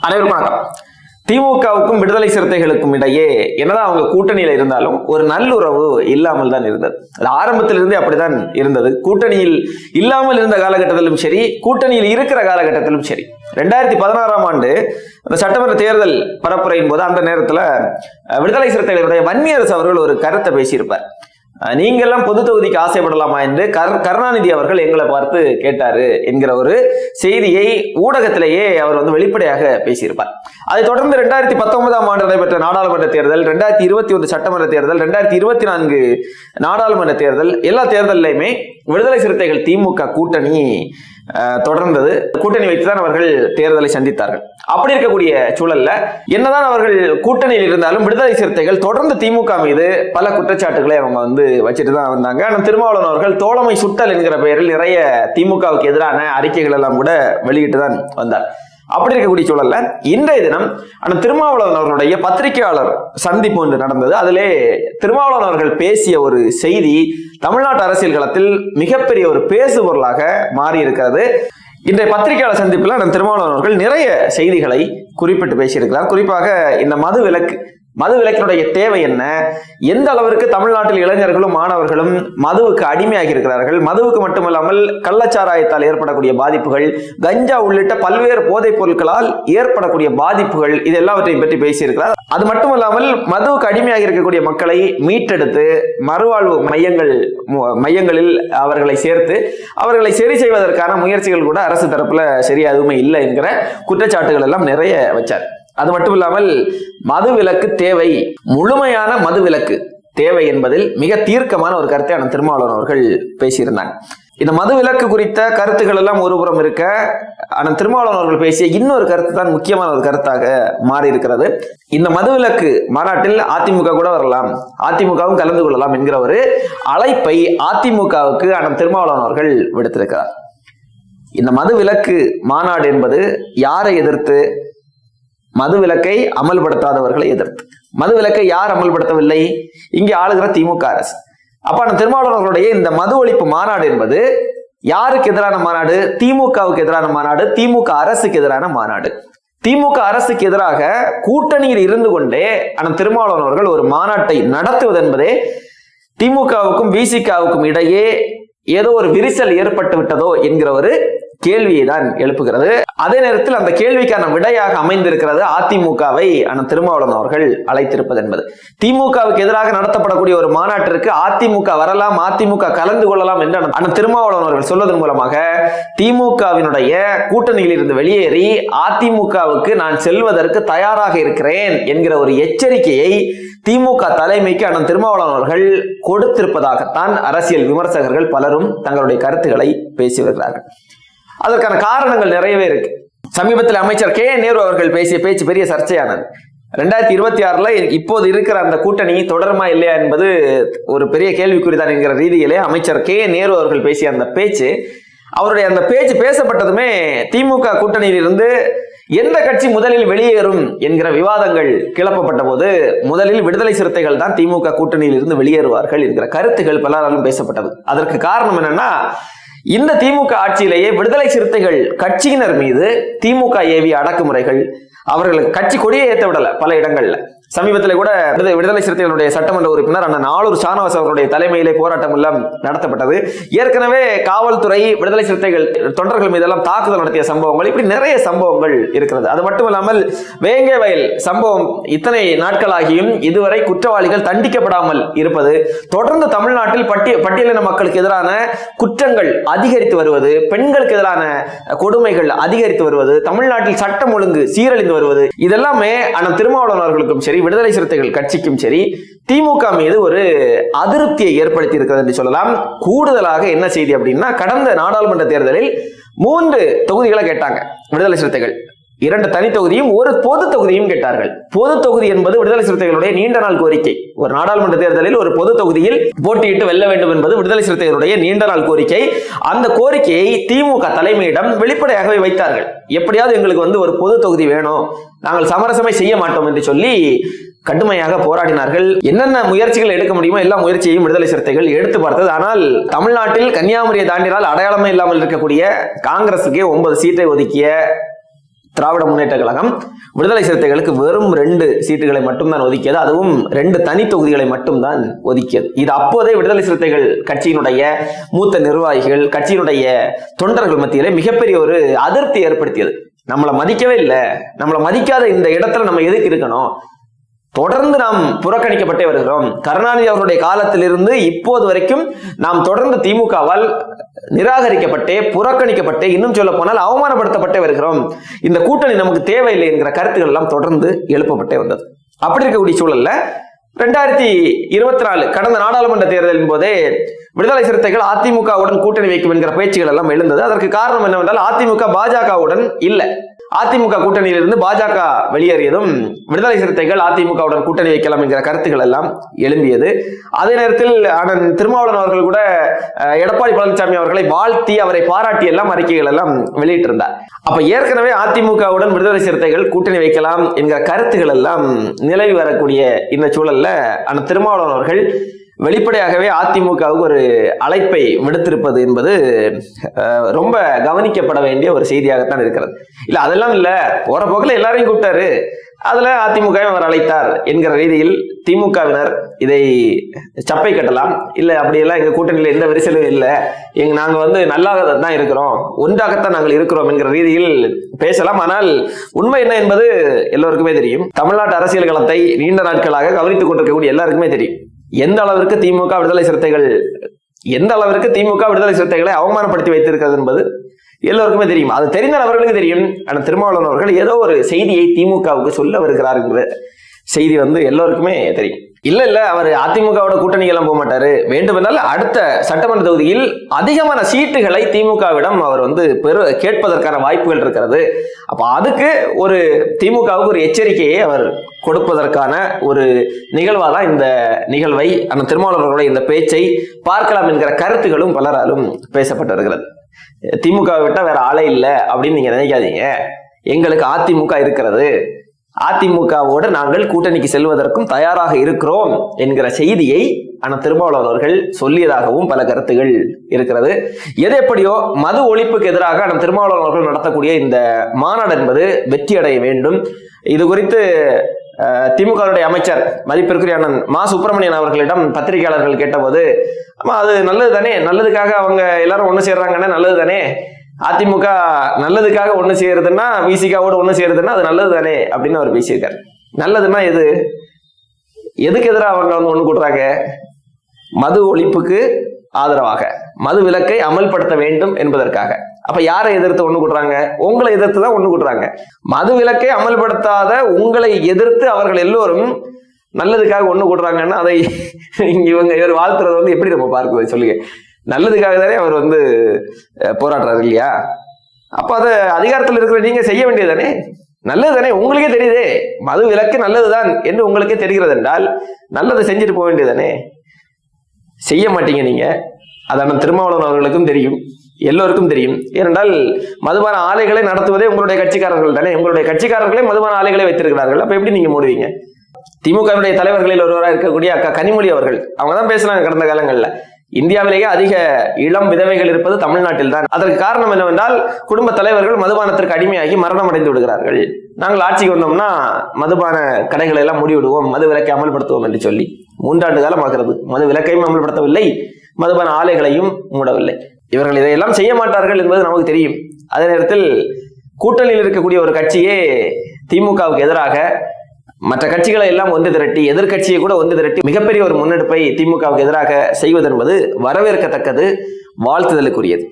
அனைவருக்கும் வணக்கம். திமுகவுக்கும் விடுதலை சிறுத்தைகளுக்கும் இடையே என்னதான் அவங்க கூட்டணியில இருந்தாலும் ஒரு நல்லுறவு இல்லாமல் தான் இருந்தது. அது ஆரம்பத்திலிருந்தே அப்படிதான் இருந்தது. கூட்டணியில் இல்லாமல் இருந்த காலகட்டத்திலும் சரி, கூட்டணியில் இருக்கிற காலகட்டத்திலும் சரி. 2016ஆம் ஆண்டு அந்த சட்டமன்ற தேர்தல் பரப்புரையின் போது அந்த நேரத்துல விடுதலை சிறுத்தைகளுடைய வன்னியரசு அவர்கள் ஒரு கருத்தை பேசியிருப்பார். நீங்க எல்லாம் பொது தொகுதிக்கு ஆசைப்படலாமா என்று கருணாநிதி அவர்கள் எங்களை பார்த்து கேட்டாரு என்கிற ஒரு செய்தியை ஊடகத்திலேயே அவர் வெளிப்படையாக பேசியிருப்பார். அதைத் தொடர்ந்து 2019ஆம் ஆண்டு நடைபெற்ற நாடாளுமன்ற தேர்தல், 2021 சட்டமன்ற தேர்தல், 2024 நாடாளுமன்ற தேர்தல், எல்லா தேர்தலையுமே விடுதலை சிறுத்தைகள் திமுக கூட்டணி தொடர்ந்தது. கூட்டணி வைத்துதான் அவர்கள் தேர்தலை சந்தித்தார்கள். அப்படி இருக்கக்கூடிய சூழல்ல என்னதான் அவர்கள் கூட்டணியில் இருந்தாலும் விடுதலை சிறுத்தைகள் தொடர்ந்து திமுக மீது பல குற்றச்சாட்டுகளை அவங்க வச்சுட்டு தான் வந்தாங்க. ஆனால் திருமாவளவன் அவர்கள் தோழமை சுட்டல் என்கிற பெயரில் நிறைய திமுகவுக்கு எதிரான அறிக்கைகள் எல்லாம் கூட வெளியிட்டு தான் வந்தார். அப்படி இருக்கக்கூடிய சூழல்ல இன்றைய தினம் ஆனால் திருமாவளவன் அவர்களுடைய பத்திரிகையாளர் சந்திப்பு ஒன்று நடந்தது. அதிலே திருமாவளவன் அவர்கள் பேசிய ஒரு செய்தி தமிழ்நாட்டு அரசியல் களத்தில் மிகப்பெரிய ஒரு பேசு பொருளாக மாறி இருக்கிறது. இன்றைய பத்திரிகையாளர் சந்திப்பில் திருமாவளவன் அவர்கள் நிறைய செய்திகளை குறிப்பிட்டு பேசியிருக்கிறார். குறிப்பாக இந்த மது விலக்கினுடைய தேவை என்ன, எந்த அளவிற்கு தமிழ்நாட்டில் இளைஞர்களும் மாணவர்களும் மதுவுக்கு அடிமையாகி இருக்கிறார்கள், மதுவுக்கு மட்டுமல்லாமல் கள்ளச்சாராயத்தால் ஏற்படக்கூடிய பாதிப்புகள், கஞ்சா உள்ளிட்ட பல்வேறு போதைப் பொருட்களால் ஏற்படக்கூடிய பாதிப்புகள், இது எல்லாவற்றையும் பற்றி பேசியிருக்கிறார். அது மட்டுமல்லாமல் மதுவுக்கு அடிமையாகி இருக்கக்கூடிய மக்களை மீட்டெடுத்து மறுவாழ்வு மையங்களில் அவர்களை சேர்த்து அவர்களை சரி செய்வதற்கான முயற்சிகள் கூட அரசு தரப்புல சரியா எதுவுமே இல்லை என்கிற குற்றச்சாட்டுகள் எல்லாம் நிறைய வச்சார். அது மட்டும் இல்லாமல் மது விலக்கு தேவை, முழுமையான மது விலக்கு தேவை என்பதில் மிக தீர்க்கமான ஒரு கருத்தை அண்ணன் திருமாவளவன் அவர்கள் பேசியிருந்தாங்க. இந்த மது விலக்கு குறித்த கருத்துக்கள் எல்லாம் ஒருபுறம் இருக்க, அண்ணன் திருமாவளவன் அவர்கள் பேசிய இன்னொரு கருத்து தான் முக்கியமான ஒரு கருத்தாக மாறி இருக்கிறது. இந்த மது விலக்கு மாநாட்டில் அதிமுக கூட வரலாம், அதிமுகவும் கலந்து கொள்ளலாம் என்கிற ஒரு அழைப்பை அதிமுகவுக்கு அண்ணன் திருமாவளவன் அவர்கள் விடுத்திருக்கிறார். இந்த மது விலக்கு மாநாடு என்பது யாரை எதிர்த்து? மது விலக்கை அமல்படுத்தாதவர்களை எதிர்த்து. மது விலக்கை யார் அமல்படுத்தவில்லை? இங்கே ஆளுகிற திமுக அரசு. அப்ப அந்த திருமாவளவர்களுடைய இந்த மது ஒழிப்பு மாநாடு என்பது யாருக்கு எதிரான மாநாடு? திமுகவுக்கு எதிரான மாநாடு, திமுக அரசுக்கு எதிரான மாநாடு. திமுக அரசுக்கு எதிராக கூட்டணியில் இருந்து கொண்டே அந்த திருமாவளவன் அவர்கள் ஒரு மாநாட்டை நடத்துவது என்பதே திமுகவுக்கும் விசிகாவுக்கும் இடையே ஏதோ ஒரு விரிசல் ஏற்பட்டு விட்டதோ என்கிற ஒரு கேள்வியை தான் எழுப்புகிறது. அதே நேரத்தில் அந்த கேள்விக்கான விடையாக அமைந்திருக்கிறது அதிமுகவை அண்ணன் திருமாவளவன் அவர்கள் அழைத்திருப்பது என்பது. திமுகவுக்கு எதிராக நடத்தப்படக்கூடிய ஒரு மாநாட்டிற்கு அதிமுக வரலாம், அதிமுக கலந்து கொள்ளலாம் என்று அண்ணன் திருமாவளவன் அவர்கள் சொல்வதன் மூலமாக திமுகவினுடைய கூட்டணியில் இருந்து வெளியேறி அதிமுகவுக்கு நான் செல்வதற்கு தயாராக இருக்கிறேன் என்கிற ஒரு எச்சரிக்கையை திமுக தலைமைக்கு அண்ணன் திருமாவளவன் அவர்கள் கொடுத்திருப்பதாகத்தான் அரசியல் விமர்சகர்கள் பலரும் தங்களுடைய கருத்துக்களை பேசி வருகிறார்கள். அதற்கான காரணங்கள் நிறையவே இருக்கு. சமீபத்தில் அமைச்சர் கே நேரு அவர்கள் பேசிய பேச்சு பெரிய சர்ச்சையானது. 2026ல இப்போது இருக்கிற அந்த கூட்டணி தொடருமா இல்லையா என்பது ஒரு பெரிய கேள்விக்குறிதான் என்கிற ரீதியிலே அமைச்சர் கே நேரு அவர்கள் பேசிய அந்த பேச்சு, அவருடைய அந்த பேச்சு பேசப்பட்டதுமே திமுக கூட்டணியில் இருந்து எந்த கட்சி முதலில் வெளியேறும் என்கிற விவாதங்கள் கிளப்பப்பட்ட போது முதலில் விடுதலை சிறுத்தைகள் தான் திமுக கூட்டணியில் இருந்து வெளியேறுவார்கள் என்கிற கருத்துகள் பலராலும் பேசப்பட்டது. அதற்கு காரணம் என்னன்னா, இந்த திமுக ஆட்சியிலேயே விடுதலை சிறுத்தைகள் கட்சியினர் மீது திமுக ஏவிய அடக்குமுறைகள், அவர்களுக்கு கட்சி கொடியை ஏற்ற விடல பல இடங்கள்ல. சமீபத்தில் கூட விடுதலை சிறுத்தைகளுடைய சட்டமன்ற உறுப்பினர் அண்ணன் நாளூர் ஷானவாஸ் அவருடைய தலைமையிலே போராட்டம் எல்லாம் நடத்தப்பட்டது. ஏற்கனவே காவல்துறை விடுதலை சிறுத்தைகள் தொண்டர்கள் மீதெல்லாம் தாக்குதல் நடத்திய சம்பவங்கள், இப்படி நிறைய சம்பவங்கள் இருக்கிறது. அது மட்டுமல்லாமல் வேங்கை வயல் சம்பவம் இத்தனை நாட்களாகியும் இதுவரை குற்றவாளிகள் தண்டிக்கப்படாமல் இருப்பது, தொடர்ந்து தமிழ்நாட்டில் பட்டியலின மக்களுக்கு எதிரான குற்றங்கள் அதிகரித்து வருவது, பெண்களுக்கு எதிரான கொடுமைகள் அதிகரித்து வருவது, தமிழ்நாட்டில் சட்டம் ஒழுங்கு சீரழிந்து வருவது, இதெல்லாமே அண்ணன் திருமாவளவன் அவர்களுக்கும் சரி, விடுதலை சிறுத்தைகள் கட்சிக்கும் சரி, திமுக மீது ஒரு அதிருப்தியை ஏற்படுத்தி இருக்கிறது என்று சொல்லலாம். கூடுதலாக என்ன செய்தி அப்படின்னா, கடந்த நாடாளுமன்ற தேர்தலில் 3 தொகுதிகளை கேட்டாங்க விடுதலை சிறுத்தைகள். 2 தனி தொகுதியும் ஒரு பொது தொகுதியும் கேட்டார்கள். பொது தொகுதி என்பது விடுதலை சிறுத்தைகளுடைய நீண்ட நாள் கோரிக்கை. ஒரு நாடாளுமன்ற தேர்தலில் ஒரு பொது தொகுதியில் போட்டியிட்டு வெல்ல வேண்டும் என்பது விடுதலை சிறுத்தைகளுடைய நீண்ட நாள் கோரிக்கை. அந்த கோரிக்கையை திமுக தலைமையிடம் வெளிப்படையாகவே வைத்தார்கள். எப்படியாவது எங்களுக்கு ஒரு பொது தொகுதி வேணும், நாங்கள் சமரசமே செய்ய மாட்டோம் என்று சொல்லி கடுமையாக போராடினார்கள். என்னென்ன முயற்சிகள் எடுக்க முடியுமோ எல்லா முயற்சியையும் விடுதலை சிறுத்தைகள் எடுத்து பார்த்தது. ஆனால் தமிழ்நாட்டில் கன்னியாகுமரியை தாண்டினால் அடையாளமே இல்லாமல் இருக்கக்கூடிய காங்கிரசுக்கே 9 சீட்டை ஒதுக்கிய திராவிட முன்னேற்ற கழகம் விடுதலை சிறுத்தைகளுக்கு வெறும் 2 சீட்டுகளை மட்டும்தான் ஒதுக்கியது. அதுவும் 2 தனி தொகுதிகளை மட்டும்தான் ஒதுக்கியது. இது அப்போதே விடுதலை சிறுத்தைகள் கட்சியினுடைய மூத்த நிர்வாகிகள், கட்சியினுடைய தொண்டர்கள் மத்தியிலே மிகப்பெரிய ஒரு அதிருப்தி ஏற்படுத்தியது. நம்மளை மதிக்கவே இல்லை, நம்மளை மதிக்காத இந்த இடத்துல நம்ம எதுக்கு இருக்கணும், தொடர்ந்து நாம் புறக்கணிக்கப்பட்டே வருகிறோம். கருணாநிதி அவருடைய காலத்திலிருந்து இப்போது வரைக்கும் நாம் தொடர்ந்து திமுகவால் நிராகரிக்கப்பட்டே, புறக்கணிக்கப்பட்டே, இன்னும் சொல்ல போனால் அவமானப்படுத்தப்பட்டே வருகிறோம். இந்த கூட்டணி நமக்கு தேவையில்லை என்கிற கருத்துக்கள் எல்லாம் தொடர்ந்து எழுப்பப்பட்டே வந்தது. அப்படி இருக்கக்கூடிய சூழல்ல 2024 கடந்த நாடாளுமன்ற தேர்தலின் போதே விடுதலை சிறுத்தைகள் அதிமுகவுடன் கூட்டணி வைக்கும் என்கிற பேச்சுகள் எல்லாம் எழுந்தது. அதற்கு காரணம் என்னவென்றால் அதிமுக பாஜகவுடன் இல்லை. அதிமுக கூட்டணியிலிருந்து பாஜக வெளியேறியதும் விடுதலை சிறுத்தைகள் அதிமுகவுடன் கூட்டணி வைக்கலாம் என்கிற கருத்துக்கள் எல்லாம் எழும்பியது. அதே நேரத்தில் அண்ணன் திருமாவளவன் அவர்கள் கூட எடப்பாடி பழனிசாமி அவர்களை வாழ்த்தி, அவரை பாராட்டி எல்லாம் அறிக்கைகள் எல்லாம் வெளியிட்டிருந்தார். அப்ப ஏற்கனவே அதிமுகவுடன் விடுதலை சிறுத்தைகள் கூட்டணி வைக்கலாம் என்கிற கருத்துக்கள் எல்லாம் நிலவி வரக்கூடிய இந்த சூழல்ல அண்ணன் திருமாவளவன் அவர்கள் வெளிப்படையாகவே அதிமுகவுக்கு ஒரு அழைப்பை விடுத்திருப்பது என்பது ரொம்ப கவனிக்கப்பட வேண்டிய ஒரு செய்தியாகத்தான் இருக்கிறது. இல்ல அதெல்லாம் இல்ல, போற போக்கில் எல்லாரையும் கூப்பிட்டாரு, அதுல அதிமுக அவர் அழைத்தார் என்கிற ரீதியில் திமுகவினர் இதை சப்பை கட்டலாம். இல்ல அப்படியெல்லாம் எங்க கூட்டணியில எந்த விரிசலும் இல்லை, நாங்க நல்லாக தான் இருக்கிறோம், ஒன்றாகத்தான் நாங்கள் இருக்கிறோம் என்கிற ரீதியில் பேசலாம். ஆனால் உண்மை என்ன என்பது எல்லோருக்குமே தெரியும். தமிழ்நாட்டு அரசியல் களத்தை நீண்ட நாட்களாக கவனித்துக் கொண்டிருக்கக்கூடிய எல்லாருக்குமே தெரியும். எந்த அளவிற்கு திமுக விடுதலை சிறுத்தைகளை அவமானப்படுத்தி வைத்திருக்கிறது என்பது எல்லோருக்குமே தெரியும். அது தெரிந்த அவர்களுக்கு தெரியும். ஆனால் திருமாவளவன் அவர்கள் ஏதோ ஒரு செய்தியை திமுகவுக்கு சொல்ல வருகிறார் என்ற செய்தி எல்லோருக்குமே தெரியும். இல்ல அவர் அதிமுகவோட கூட்டணிக்கு எல்லாம் போக மாட்டாரு, வேண்டுமென்றால் அடுத்த சட்டமன்ற தொகுதியில் அதிகமான சீட்டுகளை திமுகவிடம் அவர் கேட்பதற்கான வாய்ப்புகள் இருக்கிறது. அப்ப அதுக்கு ஒரு திமுகவுக்கு ஒரு எச்சரிக்கையை அவர் கொடுப்பதற்கான ஒரு நிகழ்வாதான் இந்த நிகழ்வை, அந்த திருமாவளவர்களுடைய இந்த பேச்சை பார்க்கலாம் என்கிற கருத்துக்களும் பலராலும் பேசப்பட்டு வருகிறது. திமுக விட்டா வேற ஆளே இல்லை அப்படின்னு நீங்க நினைக்காதீங்க. எங்களுக்கு அதிமுக இருக்கிறது, அதிமுகவோடு நாங்கள் கூட்டணிக்கு செல்வதற்கும் தயாராக இருக்கிறோம் என்கிற செய்தியை ஆனால் திருமாவளவன் அவர்கள் சொல்லியதாகவும் பல கருத்துகள் இருக்கிறது. எது எப்படியோ மது ஒழிப்புக்கு எதிராக ஆனால் திருமாவளவன் அவர்கள் நடத்தக்கூடிய இந்த மாநாடு என்பது வெற்றி அடைய வேண்டும். இது குறித்து திமுகவுடைய அமைச்சர் மதிப்பிற்குரிய அண்ணன் மா சுப்பிரமணியன் அவர்களிடம் பத்திரிகையாளர்கள் கேட்டபோது, ஆமா அது நல்லது தானே, நல்லதுக்காக அவங்க எல்லாரும் ஒண்ணு சேர்றாங்கன்னா நல்லது தானே, அதிமுக நல்லதுக்காக ஒண்ணு செய்யறதுன்னா விசிகாவோட ஒண்ணு செய்யறதுன்னா அது நல்லது தானே அப்படின்னு அவர் பேசியிருக்காரு. நல்லதுன்னா எதுக்கு எதிராக அவங்க ஒண்ணு கூட்டுறாங்க? மது ஒழிப்புக்கு ஆதரவாக, மது விலக்கை அமல்படுத்த வேண்டும் என்பதற்காக. அப்ப யாரை எதிர்த்து ஒண்ணு கூட்டுறாங்க? உங்களை எதிர்த்து தான் ஒண்ணு கூட்டுறாங்க. மது விலக்கை அமல்படுத்தாத உங்களை எதிர்த்து அவர்கள் எல்லோரும் நல்லதுக்காக ஒண்ணு கூட்டுறாங்கன்னா அதை இவர் வாழ்த்துறது எப்படி நம்ம பார்க்குது சொல்லுங்க? நல்லதுக்காக தானே அவர் போராடுறாரு இல்லையா? அப்ப அது அதிகாரத்தில் இருக்கிற நீங்க செய்ய வேண்டியது தானே, நல்லது தானே, உங்களுக்கே தெரியுதே மது விலக்கு நல்லதுதான் என்று உங்களுக்கே தெரிகிறது என்றால் நல்லதை செஞ்சுட்டு போக வேண்டியதானே. செய்ய மாட்டீங்க நீங்க. அதான திருமாவளவன் அவர்களுக்கும் தெரியும், எல்லோருக்கும் தெரியும். ஏனென்றால் மதுபான ஆலைகளை நடத்துவதே உங்களுடைய கட்சிக்காரர்கள் தானே. உங்களுடைய கட்சிக்காரர்களே மதுபான ஆலைகளை வைத்திருக்கிறார்கள். அப்ப எப்படி நீங்க மூடுவீங்க? திமுகவுடைய தலைவர்களில் ஒருவராக இருக்கக்கூடிய அக்கா கனிமொழி அவர்கள் அவங்க தான் பேசினாங்க கடந்த காலங்கள்ல, இந்தியாவிலேயே அதிக இளம் விதவைகள் இருப்பது தமிழ்நாட்டில் தான். அதற்கு காரணம் என்னவென்றால் குடும்ப தலைவர்கள் மதுபானத்திற்கு அடிமையாகி மரணம் அடைந்து விடுகிறார்கள். நாங்கள் ஆட்சிக்கு வந்தோம்னா மதுபான கடைகளை எல்லாம் மூடிவிடுவோம், மது விலக்கை அமல்படுத்துவோம் என்று சொல்லி 3 ஆண்டு காலம் ஆகிறது. மது விலக்கையும் அமல்படுத்தவில்லை, மதுபான ஆலைகளையும் மூடவில்லை. இவர்கள் இதையெல்லாம் செய்ய மாட்டார்கள் என்பது நமக்கு தெரியும். அதே நேரத்தில் கூட்டணியில் இருக்கக்கூடிய ஒரு கட்சியே திமுகவுக்கு எதிராக மற்ற கட்சிகளை எல்லாம் ஒன்று திரட்டி, எதிர்கட்சியை கூட ஒன்று திரட்டி மிகப்பெரிய ஒரு முன்னெடுப்பை திமுகவுக்கு எதிராக செய்வது என்பது வரவேற்கத்தக்கது, வாழ்த்துதலுக்குரியது.